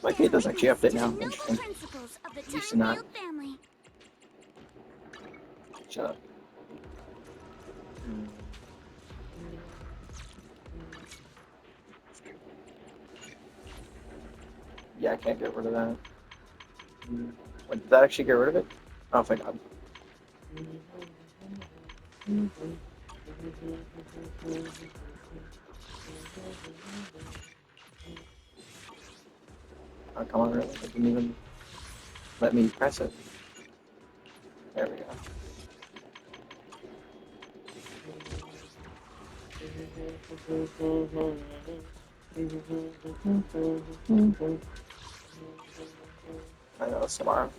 My kid does actually update now. Interesting. Used to not. Shut up. Yeah, I can't get rid of that. Wait, did that actually get rid of it? Oh, thank God. Oh, come on, really? It didn't even let me press it. There we go. I know it's tomorrow.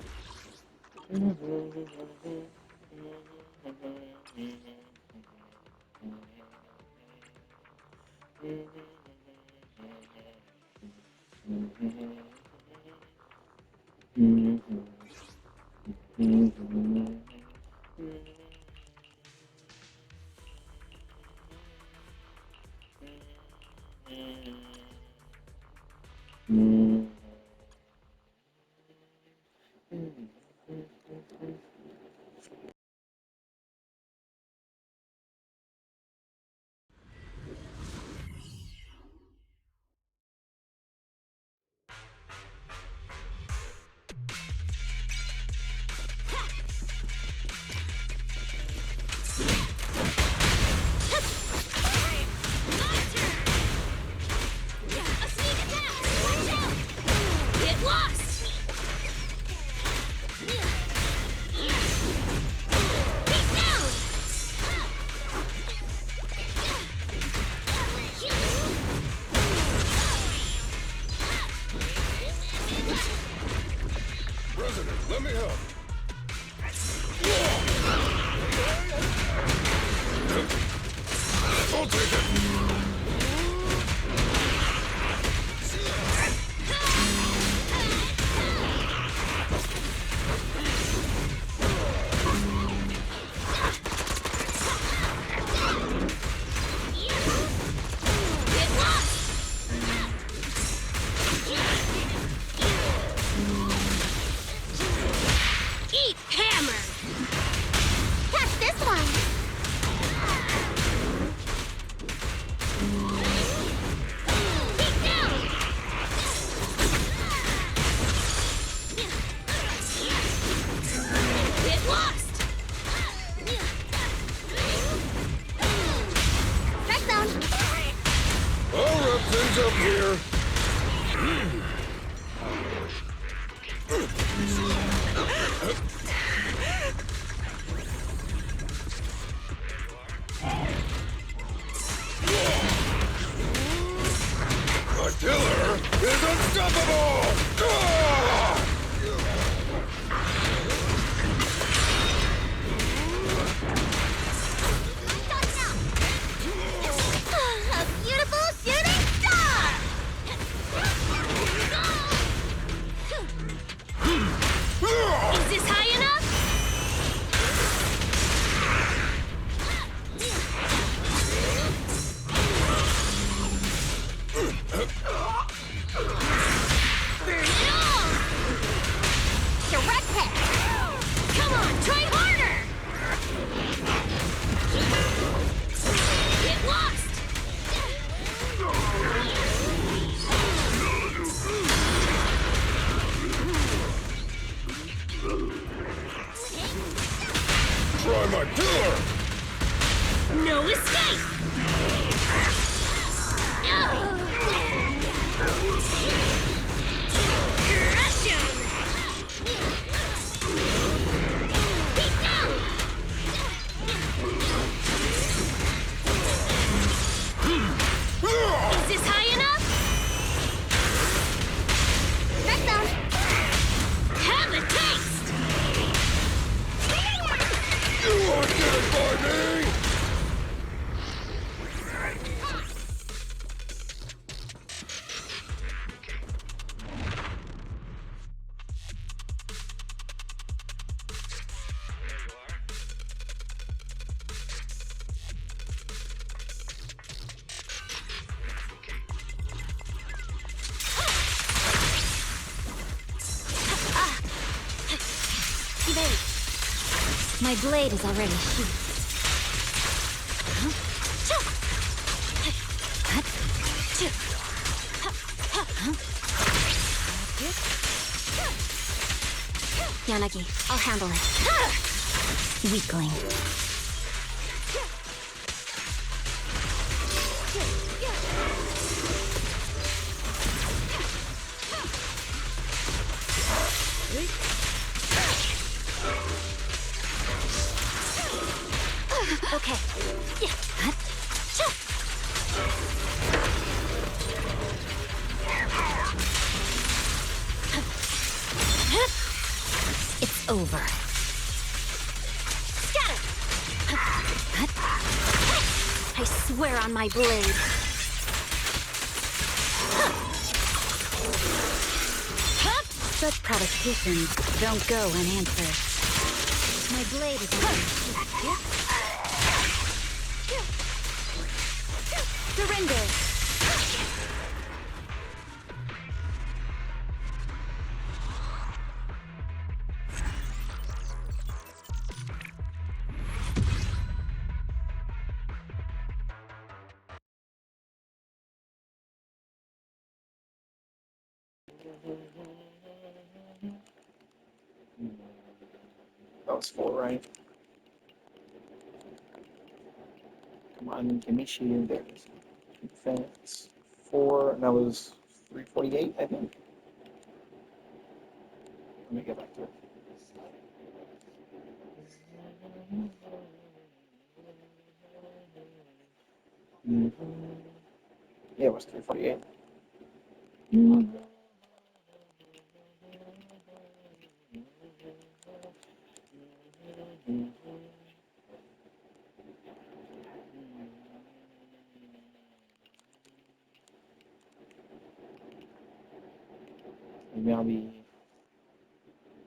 Let me help. I'll take it. Things up here. The killer is unstoppable! A beautiful shooting star! Is this high enough? Burn it all! Direct hit! by my pillar! No escape! Crush him! Beat down! Is this high enough? Smackdown! Have a taste! You won't get it by me! Evade. My blade is already sheathed. Yanagi, I'll handle it. Weakling. Okay. It's over. Scatter! I swear on my blade. Such provocations don't go unanswered. My blade is surrender. That was 4, right? Come on, give me Shiyu. There's Defense. 4, and that was 348, I think. Let me get back to it. Yeah, it was 348. Maybe I'll be.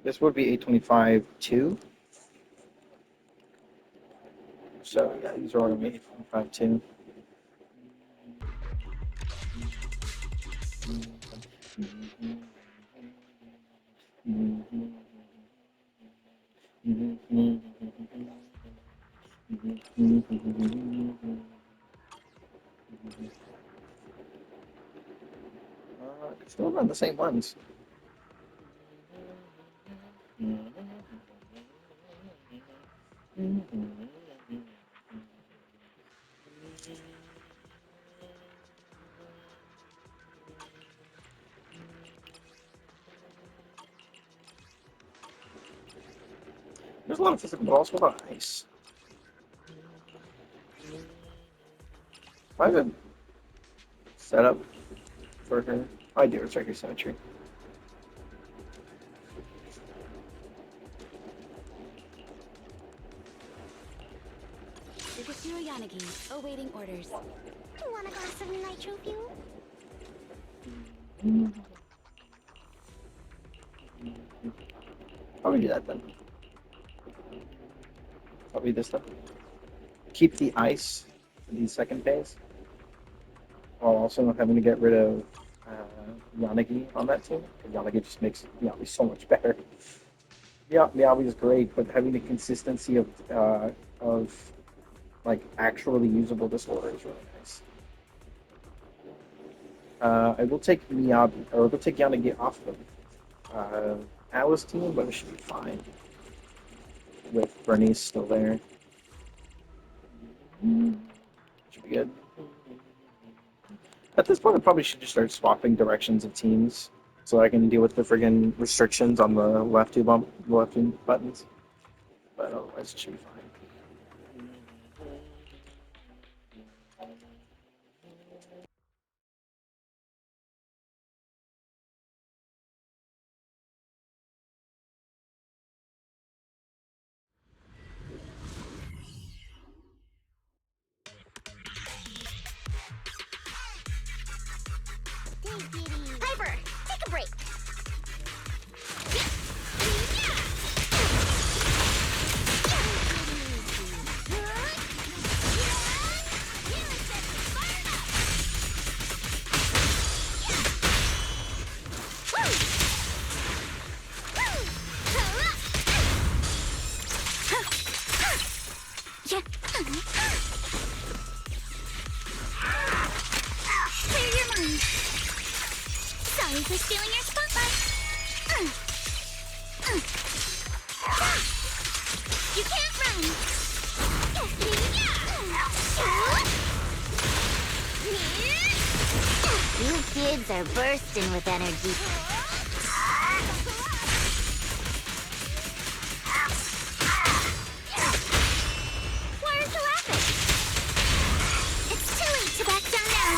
This would be 825 2. So yeah, these are all gonna be 825 2. Still run the same ones. There's a lot of physical, but also a lot of ice. I have a setup for her. I do, it's regular symmetry. Shiro Yanagi, awaiting orders. You want a glass of nitro fuel? Probably do that then. Probably this stuff. Keep the ice for the second phase, while also not having to get rid of Yanagi on that team. Yanagi just makes Miyabi so much better. Yeah, Miyabi is great, but having the consistency of like actually usable disorder is really nice. I will take Miyabi, or I will take Yanagi off of Alice team, but it should be fine. with Bernice still there. Should be good. At this point, I probably should just start swapping directions of teams so I can deal with the friggin' restrictions on the left two buttons. But otherwise, it should be fine. Piper, take a break. Clear your mind. Sorry for stealing your spotlight. You can't run. You kids are bursting with energy. Why aren't you laughing? It's too late to back down now.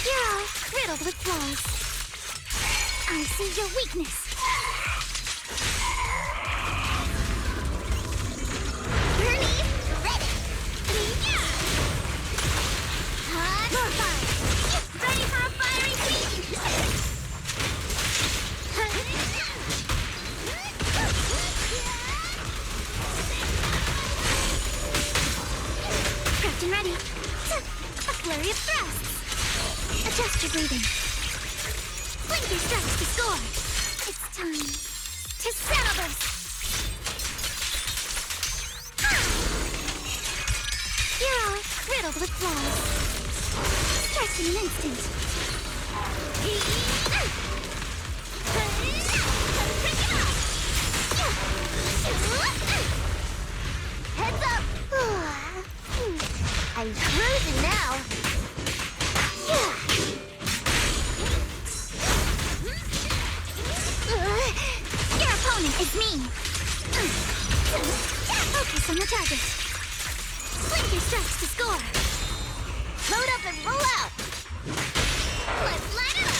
You're all riddled with flaws. I see your weakness. Bernie, ready. More fire. Ready for a fiery feast. Prepped and ready. A flurry of thrusts. Adjust your breathing. Blink your strikes to score. It's time to settle this. You're all riddled with flaws. Stretch in an instant. Heads up! I'm cruising now. Your opponent is me. Focus on the target. Blink your strikes to score. Load up and roll out. Let's line it up.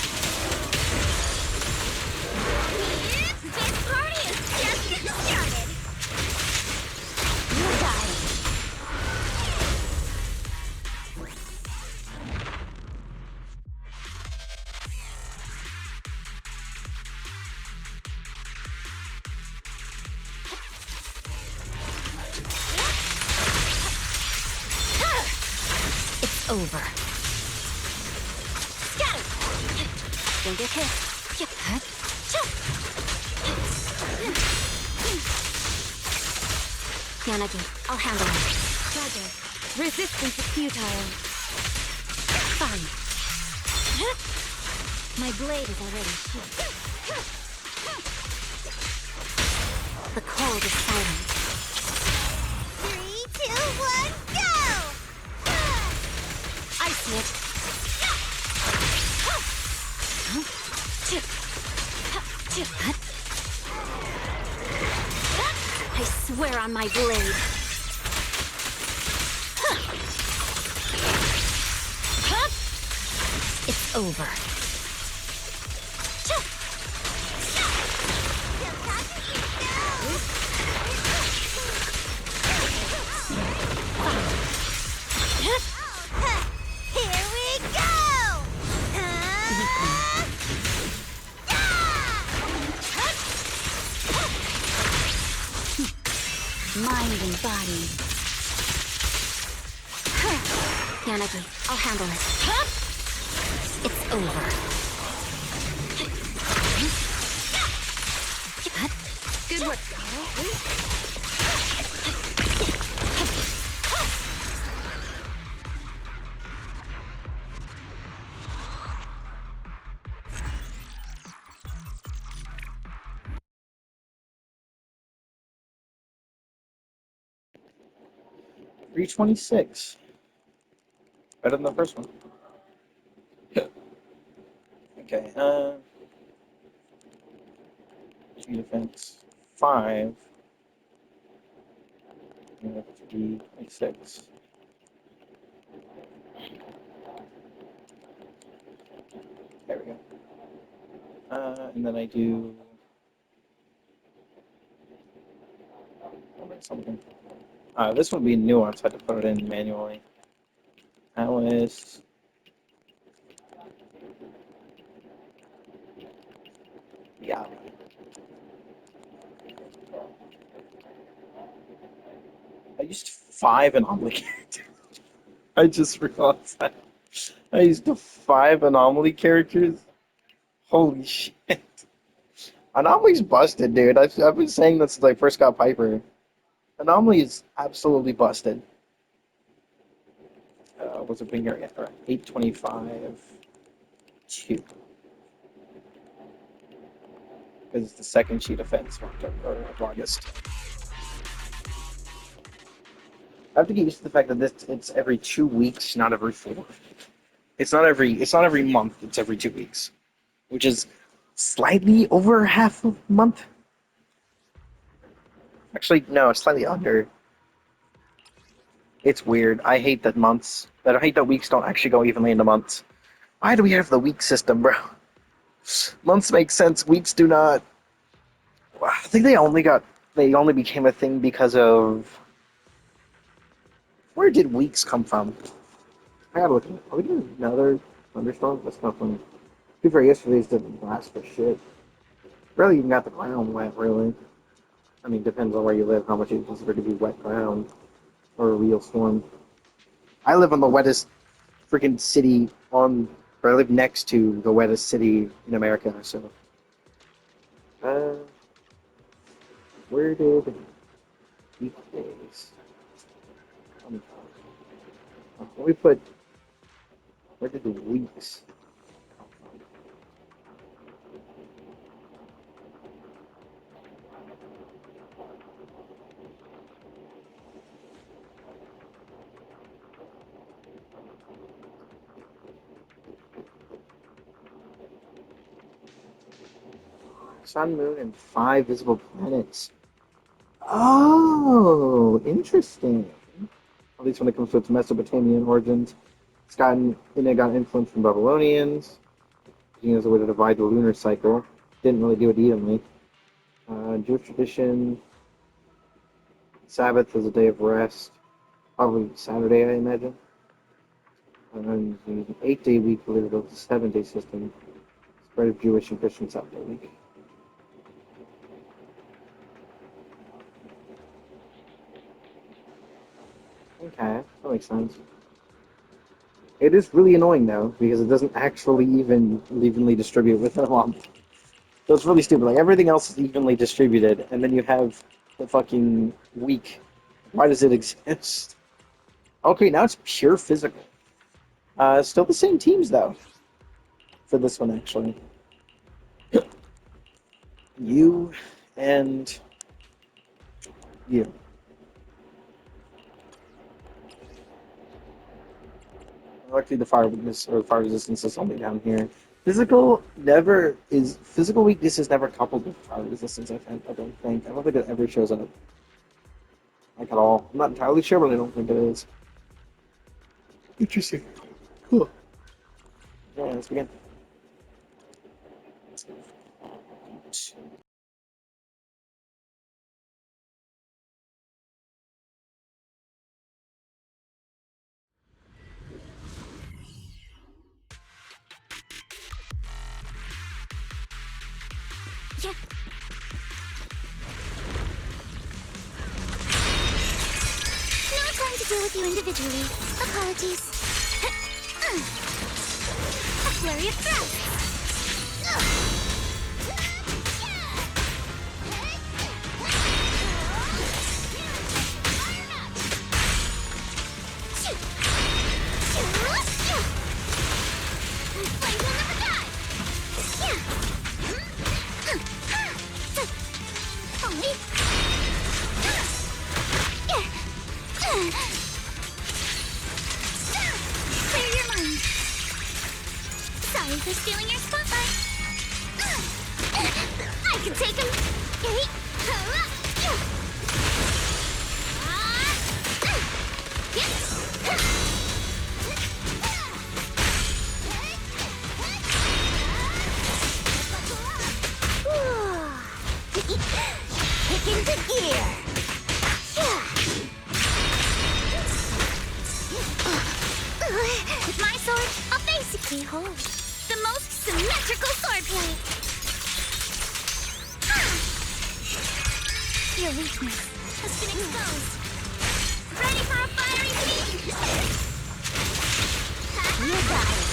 This party is just getting started. You're dying. It's over. Scatter! Don't get hit. Yanagi, I'll handle it. Roger. Resistance is futile. Fine. My blade is already shut. The cold is silent. 3, 2, 1, go! I see it. I swear on my blade. It's over. Here we go! Mind and body. Yanagi, I'll handle it. It's over. Good work, 326. Better than the first one. Okay, Shiyu Defense 5. FD 26. There we go. And then I do something. This one would be new one, so I had to put it in manually. Alice. Yeah. I used 5 anomaly characters. I just realized that. I used 5 anomaly characters. Holy shit. Anomaly's busted, dude. I've been saying this since I first got Piper. Anomaly is absolutely busted. What's it been here? Yeah, 825. 2. Because it's the second sheet offense of August. I have to get used to the fact that it's every 2 weeks, not every 4. It's not every month, it's every 2 weeks. Which is slightly over half a month. Actually, no, it's slightly under. It's weird. I hate that months. I hate that weeks don't actually go evenly into months. Why do we have the week system, bro? Months make sense. Weeks do not. I think they only became a thing because of where did weeks come from? I gotta look at it. Are we doing another thunderstorm? That's not funny. To be fair, yesterday's didn't last for shit. Really even got the ground wet, really. I mean, depends on where you live, how much you consider to be wet ground or a real storm. I live on the wettest freaking city or I live next to the wettest city in America, so. Uh, where did weekdays come from? Let me put, where did the weeks come from? Sun, moon, and 5 visible planets. Oh, interesting. At least when it comes to its Mesopotamian origins. It got influence from Babylonians, using it as a way to divide the lunar cycle. Didn't really do it evenly. Jewish tradition, Sabbath is a day of rest. Probably Saturday, I imagine. And then the 8-day week related to the 7-day system. Spread of Jewish and Christian 7-day week. Okay, that makes sense. It is really annoying though, because it doesn't actually even evenly distribute within a month. So it's really stupid. Like everything else is evenly distributed, and then you have the fucking week. Why does it exist? Okay, now it's pure physical. Still the same teams though. For this one actually. You and you. Luckily, the fire weakness or fire resistance is only down here. Physical weakness is never coupled with fire resistance. I don't think. I don't think it ever shows up like at all. I'm not entirely sure, but I don't think it is. Interesting. Cool. Yeah, let's begin. Yeah. No time to deal with you individually. Apologies. A flurry of thrusts. Behold, the most symmetrical swordplay! Your weakness has been exposed. Ready for a fiery feast? You got it.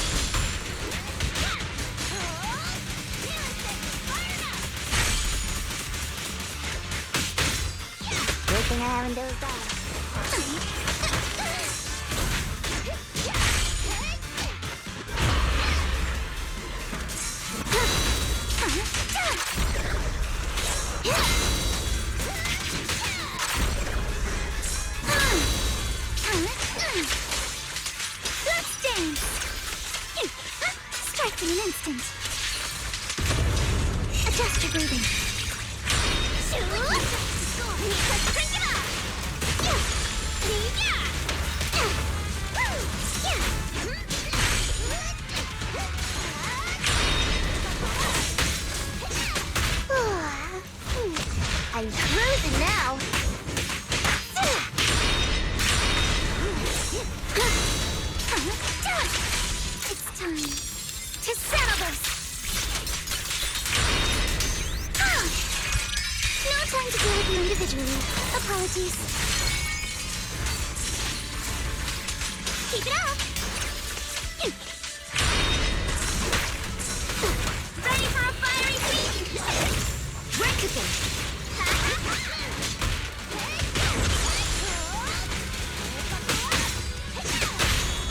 Good thing I haven't dozed off. Let's dance! Strike in an instant. Adjust your breathing. Crank it up! I'm cruising now. It's time to settle this. No time to deal with you individually. Apologies. Keep it up. Ready for a fiery feast? We're cooking.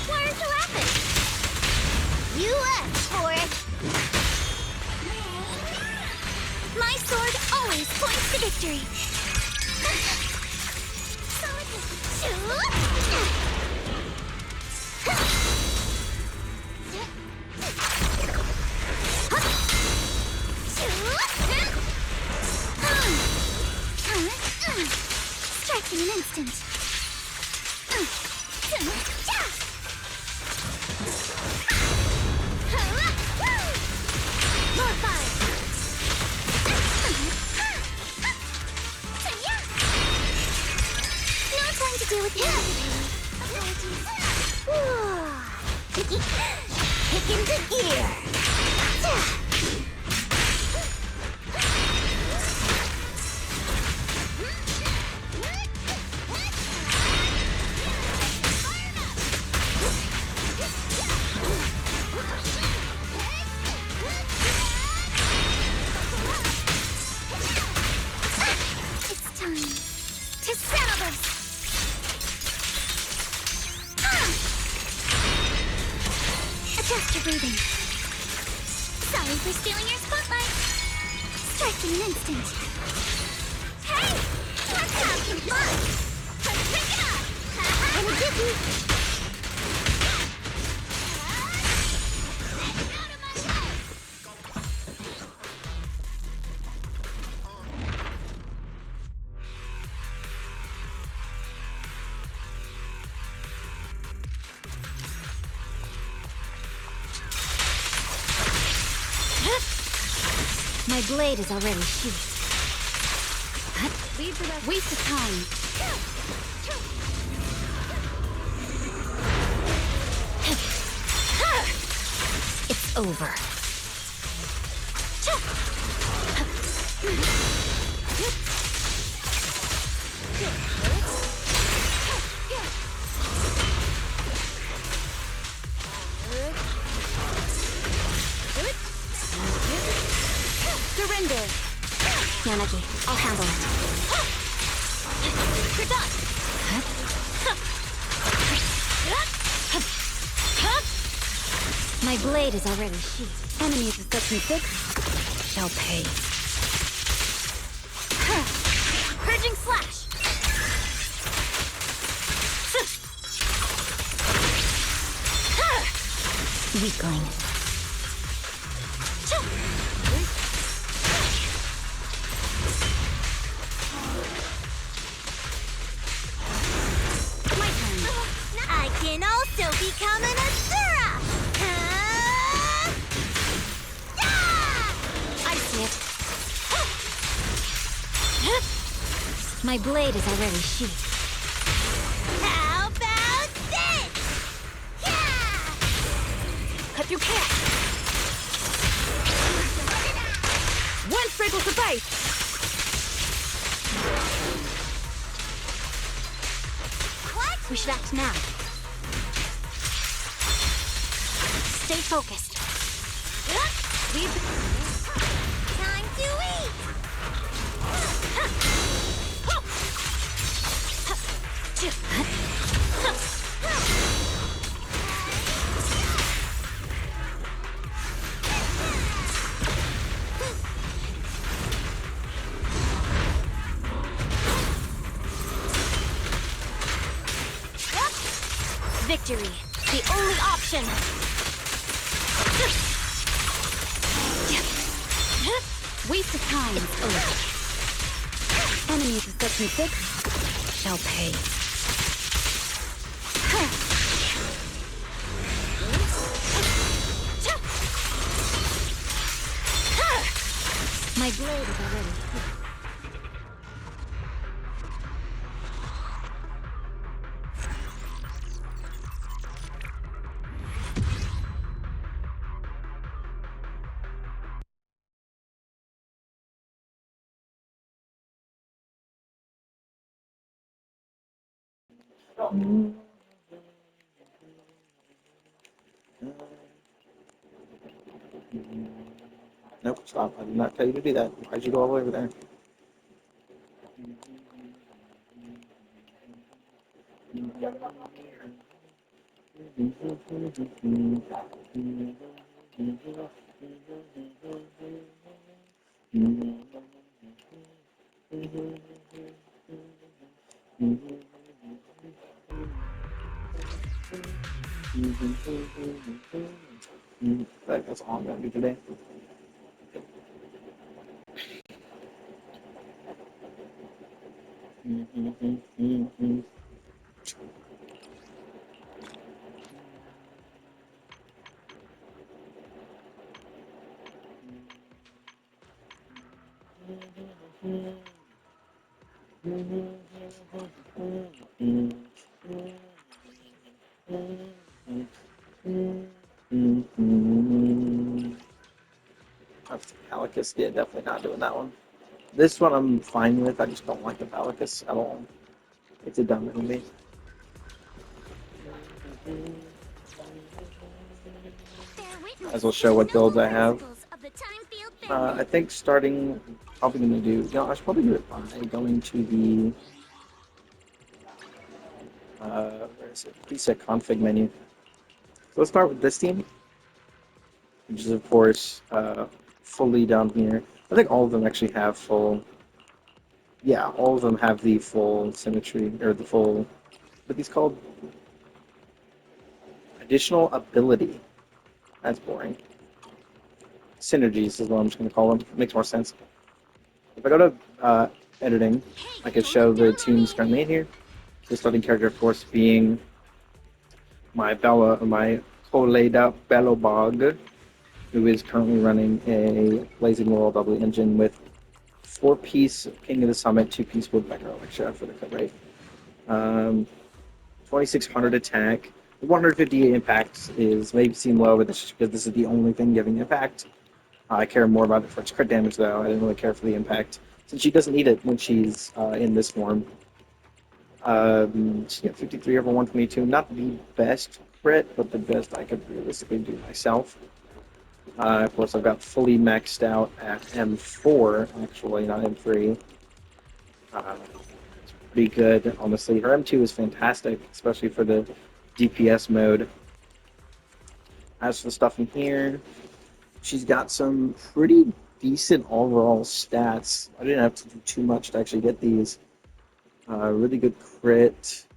Why aren't you laughing? You asked for it. My sword always points to victory. Solid hit. Strike in an instant. More fire. No time to deal with you. Apologies. Kick into gear. It's time to settle this. Adjust your breathing. Sorry for stealing your spotlight. Strike in an instant. Hey! Let's have some fun! Let's pick it up! In a jiffy! Out of my way! My blade is already sheathed. Waste of time. It's over. Surrender! Yanagi, I'll handle it. You're done! My blade is already sheathed. Enemies with such fix shall pay. Purging slash! Weakling. My turn. I can also become an Asura! I see it. My blade is already sheathed. How about this? Yeah! Cut through able to bite. What? We should act now. Stay focused. Time to eat! Victory, the only option. Waste of time is over. Enemies with such mistakes shall pay. My blade is already here. Nope, stop. I did not tell you to do that. Why'd you go all the way over there? That's all I'm gonna do today. That's Palicus. Yeah, definitely not doing that one. This one I'm fine with. I just don't like the Palicus at all. It's a dumb enemy. Might as well show what builds I have. I think starting, probably going to do, I should probably do it by going to the, where is it? Preset config menu. So let's start with this team, which is, of course, fully down here. I think all of them actually have full, yeah, all of them have the full symmetry, or the full, what are these called? Additional ability. That's boring. Synergies is what I'm just going to call them. It makes more sense. If I go to editing, I can show the teams currently in here. The starting character, of course, being my Koleda Bellobog, who is currently running a Blazing Laurel double engine with 4-piece King of the Summit, 2-piece Woodpecker Elixir for the cut rate. 2600 attack. 158 impact is maybe seem low, but this is because this is the only thing giving impact. I care more about it for its crit damage, though. I didn't really care for the impact, since she doesn't need it when she's in this form. She got 53 over 122. Not the best crit, but the best I could realistically do myself. Of course, I've got fully maxed out at M4, actually, not M3. It's pretty good, honestly. Her M2 is fantastic, especially for the DPS mode. As for the stuff in here, she's got some pretty decent overall stats. I didn't have to do too much to actually get these. Really good crit.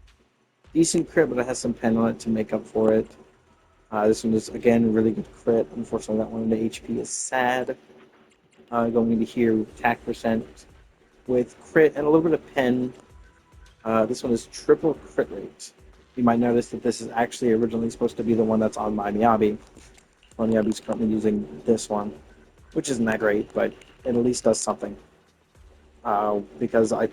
Decent crit, but it has some pen on it to make up for it. This one is, again, really good crit. Unfortunately, that one in the HP is sad. Going into here, attack percent with crit and a little bit of pen. This one is triple crit rate. You might notice that this is actually originally supposed to be the one that's on my Miyabi. My Miyabi's currently using this one, which isn't that great, but it at least does something. Because I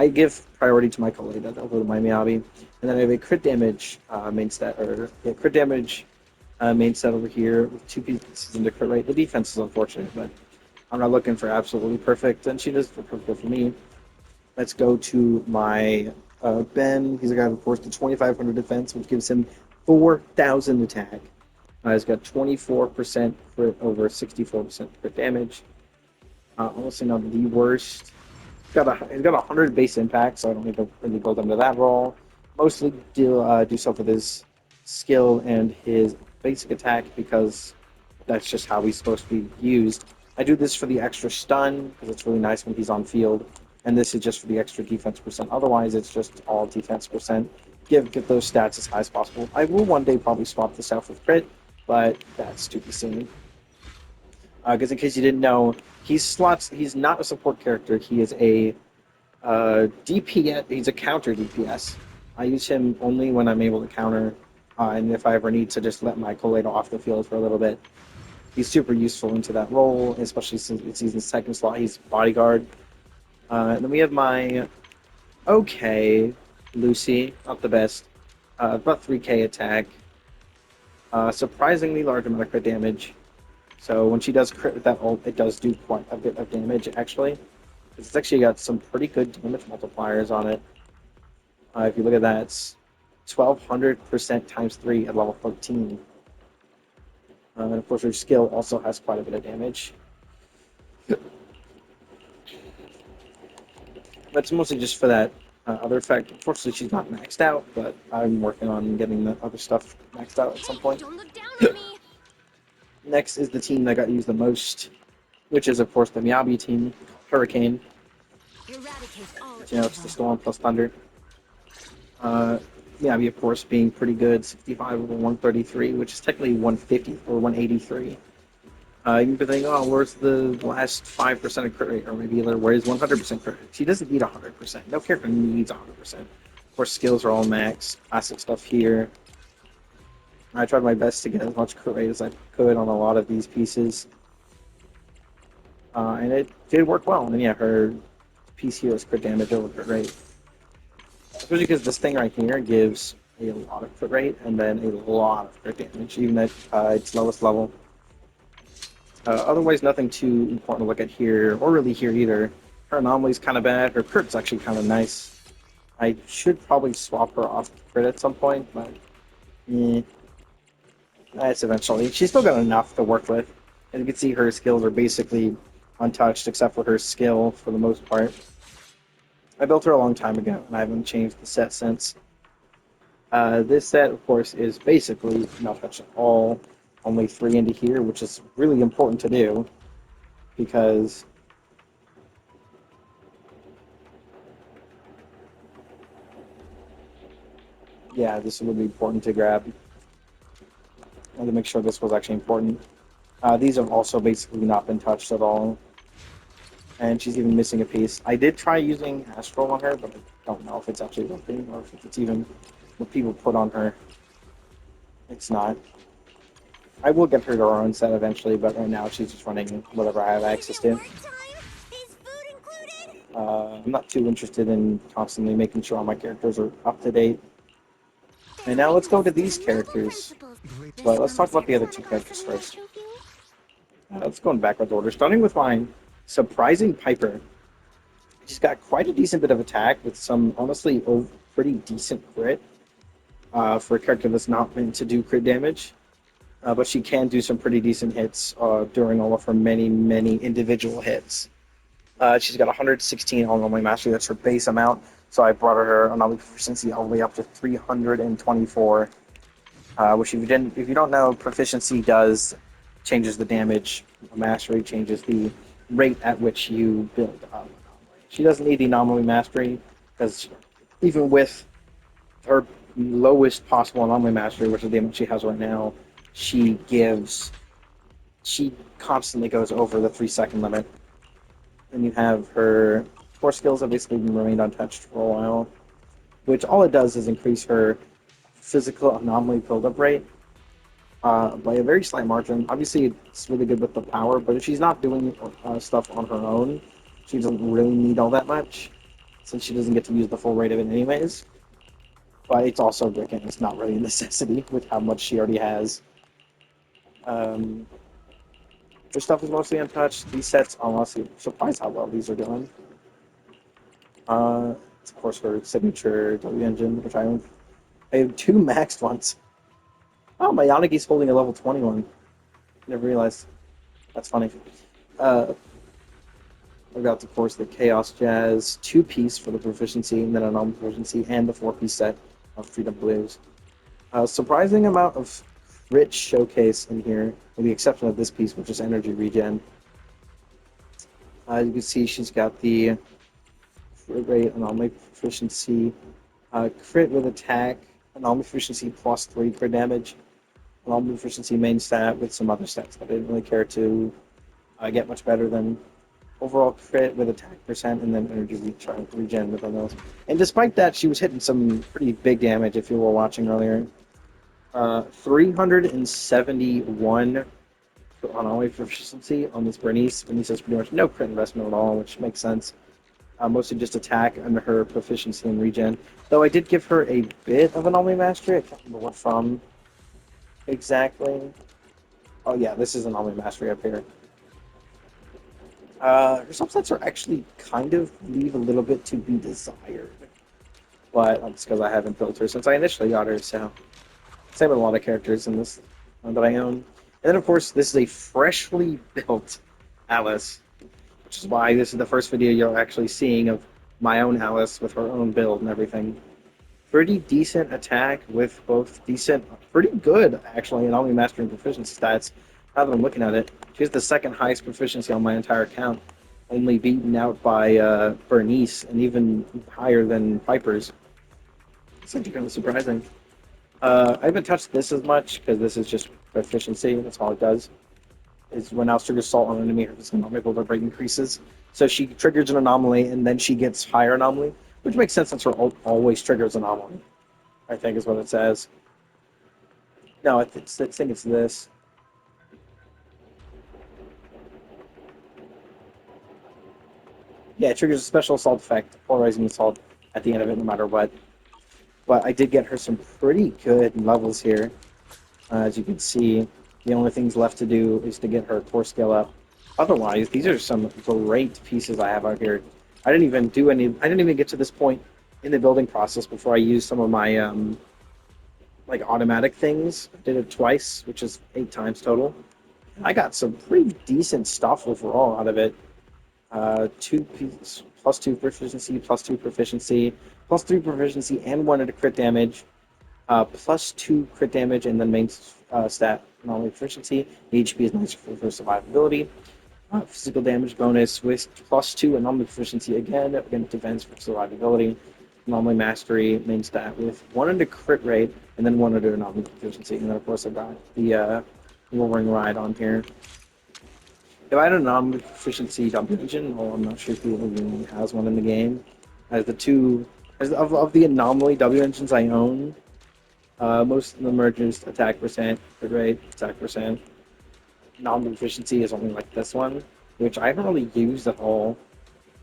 give priority to my Koleda over my Miyabi, and then I have a crit damage main stat, crit damage main stat over here with 2 pieces into crit rate. The defense is unfortunate, but I'm not looking for absolutely perfect, and she does perfect for me. Let's go to my Ben. He's a guy of course the 2,500 defense, which gives him 4,000 attack. He's got 24% crit over 64% crit damage. Honestly, not the worst. He's got 100 base impact, so I don't need to really build into that role. Mostly do stuff with his skill and his basic attack because that's just how he's supposed to be used. I do this for the extra stun because it's really nice when he's on field, and this is just for the extra defense percent. Otherwise, it's just all defense percent. Get those stats as high as possible. I will one day probably swap this out with crit, but that's to be seen. Because in case you didn't know, he's not a support character. He is a DPS. He's a counter DPS. I use him only when I'm able to counter, and if I ever need to just let my Koledo off the field for a little bit. He's super useful into that role, especially since it's his second slot. He's bodyguard. And then we have my okay Lucy, not the best. About 3k attack. Surprisingly large amount of crit damage. So when she does crit with that ult, it does do quite a bit of damage, actually. It's actually got some pretty good damage multipliers on it. If you look at that, it's 1,200% times 3 at level 13. And of course, her skill also has quite a bit of damage. That's mostly just for that other effect. Unfortunately, she's not maxed out, but I'm working on getting the other stuff maxed out at some point. Don't look down at me. Next is the team that got used the most, which is, of course, the Miyabi team, Hurricane. Eradicate all You know, it's the Storm plus Thunder. Miyabi, of course, being pretty good, 65 over 133, which is technically 150 or 183. You could think, oh, where's the last 5% of crit rate? Or maybe where's 100% crit rate? She doesn't need 100%. No character needs 100%. Of course, skills are all max. Classic stuff here. I tried my best to get as much crit rate as I could on a lot of these pieces. And it did work well. And yeah, her piece here is crit damage over crit rate. Especially because this thing right here gives a lot of crit rate and then a lot of crit damage, even at its lowest level. Otherwise, nothing too important to look at here, or really here either. Her anomaly's kind of bad. Her crit's actually kind of nice. I should probably swap her off crit at some point, but that's eventually. She's still got enough to work with. And you can see her skills are basically untouched, except for her skill for the most part. I built her a long time ago, and I haven't changed the set since. This set, of course, is basically not touched at all. Only 3 into here, which is really important to do, because yeah, this would be important to grab. I had to make sure this was actually important. These have also basically not been touched at all. And she's even missing a piece. I did try using Astral on her, but I don't know if it's actually working or if it's even what people put on her. It's not. I will get her to her own set eventually, but right now she's just running whatever I have access to. I'm not too interested in constantly making sure all my characters are up to date. And now let's go to these characters. But let's talk about the other two characters first. Let's go in backwards order, starting with my surprising Piper. She's got quite a decent bit of attack with some, honestly, pretty decent crit for a character that's not meant to do crit damage. But she can do some pretty decent hits during all of her many, many individual hits. She's got 116 anomaly mastery. That's her base amount. So I brought her anomaly proficiency all the way up to 324. Which if you don't know, proficiency changes the damage. Mastery changes the rate at which you build up. She doesn't need the anomaly mastery because even with her lowest possible anomaly mastery, which is the amount she has right now, she constantly goes over the 3-second limit. And you have her core skills have basically remained untouched for a while, which all it does is increase her physical anomaly buildup rate by a very slight margin. Obviously, it's really good with the power, but if she's not doing stuff on her own, she doesn't really need all that much, since she doesn't get to use the full rate of it anyways. But it's also, again, it's not really a necessity with how much she already has. Their stuff is mostly untouched. These sets, I'm honestly surprised how well these are doing. It's of course her signature W engine, which I own. I have two maxed ones. Oh, my Yanagi's holding a level 21. Never realized. That's funny. Uh, I've got, of course, the Chaos Jazz 2-piece for the proficiency, and then a non-proficiency, and the 4-piece set of Freedom Blues. Surprising amount of rich showcase in here, with the exception of this piece, which is energy regen. You can see she's got the crit rate, anomaly proficiency, crit with attack, anomaly proficiency +3 crit damage, anomaly proficiency main stat with some other stats that I didn't really care to get much better than overall crit with attack percent, and then energy regen with those. And despite that, she was hitting some pretty big damage if you were watching earlier. 371 on all proficiency on this Bernice. Bernice has pretty much no crit investment at all, which makes sense. Mostly just attack and her proficiency in regen. Though I did give her a bit of anomaly mastery. I can't remember what from exactly. Oh yeah, this is anomaly mastery up here. Her subsets are actually kind of leave a little bit to be desired. But that's because I haven't built her since I initially got her, so same with a lot of characters in this that I own. And then, of course, this is a freshly built Alice, which is why this is the first video you're actually seeing of my own Alice with her own build and everything. Pretty decent attack with both decent, pretty good, actually, and only mastering proficiency stats. Now that I'm looking at it, she has the second highest proficiency on my entire account, only beaten out by Bernice, and even higher than Piper's. It's actually kind of surprising. I haven't touched this as much because this is just proficiency. That's all it does. Is when Alice triggers Salt on an enemy, her physical ability rate increases. So she triggers an anomaly, and then she gets higher anomaly, which makes sense since her ult always triggers anomaly. I think is what it says. No, I think it's this. Yeah, it triggers a special assault effect, polarizing assault at the end of it, no matter what. But I did get her some pretty good levels here. As you can see, the only things left to do is to get her core skill up. Otherwise, these are some great pieces I have out here. I didn't even get to this point in the building process before I used some of my like automatic things. I did it twice, which is 8 times total. I got some pretty decent stuff overall out of it. 2 piece, +2 proficiency, +2 proficiency, +3 proficiency, and 1 into crit damage. +2 crit damage, and then main stat anomaly proficiency. HP is nice for survivability. Physical damage bonus with +2 anomaly proficiency again defense for survivability. Anomaly mastery main stat with 1 into crit rate, and then 1 into anomaly proficiency. And then of course I got the Wolverine ride on here. If I had an anomaly proficiency double engine, well, I'm not sure if the even has one in the game. As the two, of the anomaly W engines I own, most of them are just attack percent, crit rate, attack percent. Anomaly efficiency is only like this one, which I haven't really used at all.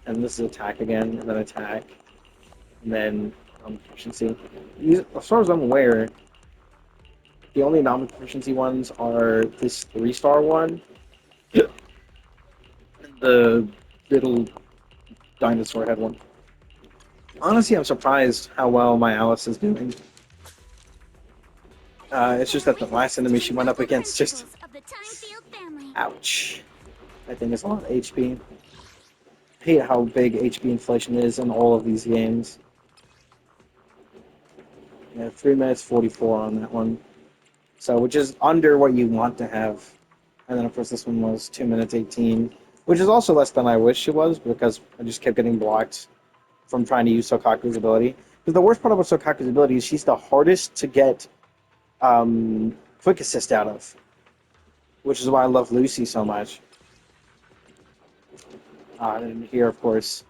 And this is attack again, and then attack, and then efficiency. As far as I'm aware, the only anomaly proficiency ones are this 3-star one, and the little dinosaur head one. Honestly, I'm surprised how well my Alice is doing. It's just that the last enemy she went up against just... Ouch. I think it's a lot of HP. I hate how big HP inflation is in all of these games. Yeah, 3 minutes 44 on that one. So, which is under what you want to have. And then, of course, this one was 2 minutes 18, which is also less than I wish it was, because I just kept getting blocked from trying to use Sokaku's ability. Because the worst part about Sokaku's ability is she's the hardest to get quick assist out of, which is why I love Lucy so much. And here, of course,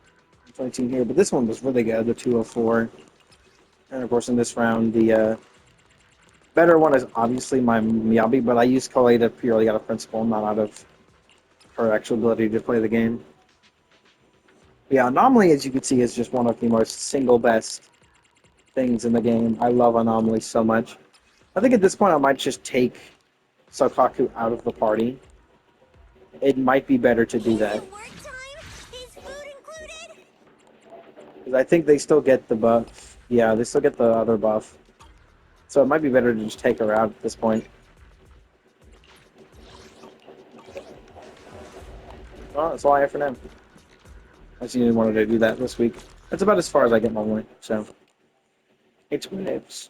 22 here, but this one was really good, the 204. And of course, in this round, the better one is obviously my Miyabi, but I use Kaleda purely out of principle, not out of her actual ability to play the game. Yeah, Anomaly, as you can see, is just one of the most single best things in the game. I love Anomaly so much. I think at this point I might just take Sokaku out of the party. it might be better to do that. Work time? Is food included? 'Cause I think they still get the buff. Yeah, they still get the other buff. So it might be better to just take her out at this point. Well, that's all I have for now. I just wanted to do that this week. That's about as far as I get normally. So, 8 minutes.